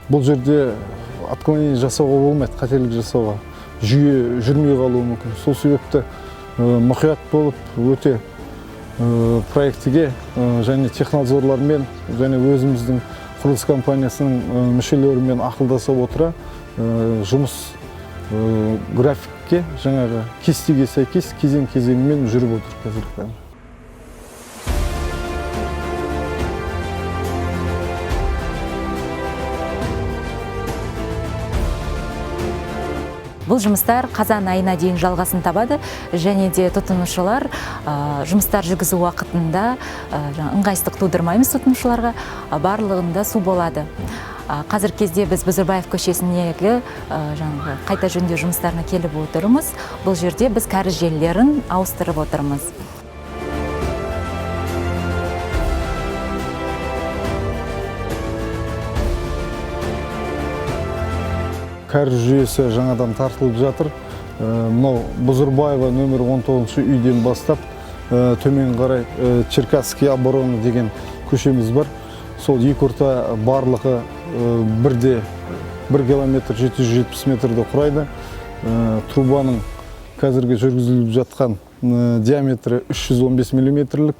Бұл жерде отклонение жасауға болмайды, қателік жасауға. Жүйе жүрмей қалуы мүмкін. Сол себепті мұқият болып өте проектіге және технадзорлармен және өзіміздің құрылыс компаниясының мүшелерімен ақылдаса отыра жұмыс графикке жаңағы кестеге сәйкес кезең-кезеңмен жүріп отыр қазіргі таңда. Бұл жұмыстар қазан айына дейін жалғасын табады, және де тұтынушылар жұмыстар жүргізу уақытында ыңғайсыздық тудырмаймыз тұтынушыларға, барлығында су болады. Қазіргі кезде біз Бұзырбаев көшесіндегі қайта жөндеу жұмыстарына келіп отырмыз. Бұл жерде біз кәріз желілерін ауыстырып отырмыз. Кәріз жүйесі жаңадан тартылып жатыр. Мынау Бұзырбаева нөмір 19 үйден бастап төмен қарай Черкасский обороны деген көшеміз бар. Сол екі орта барлығы 1 километр 770 метрді құрайды. Трубаның қазіргі жүргізіліп жатқан диаметрі 315 миллиметрлік.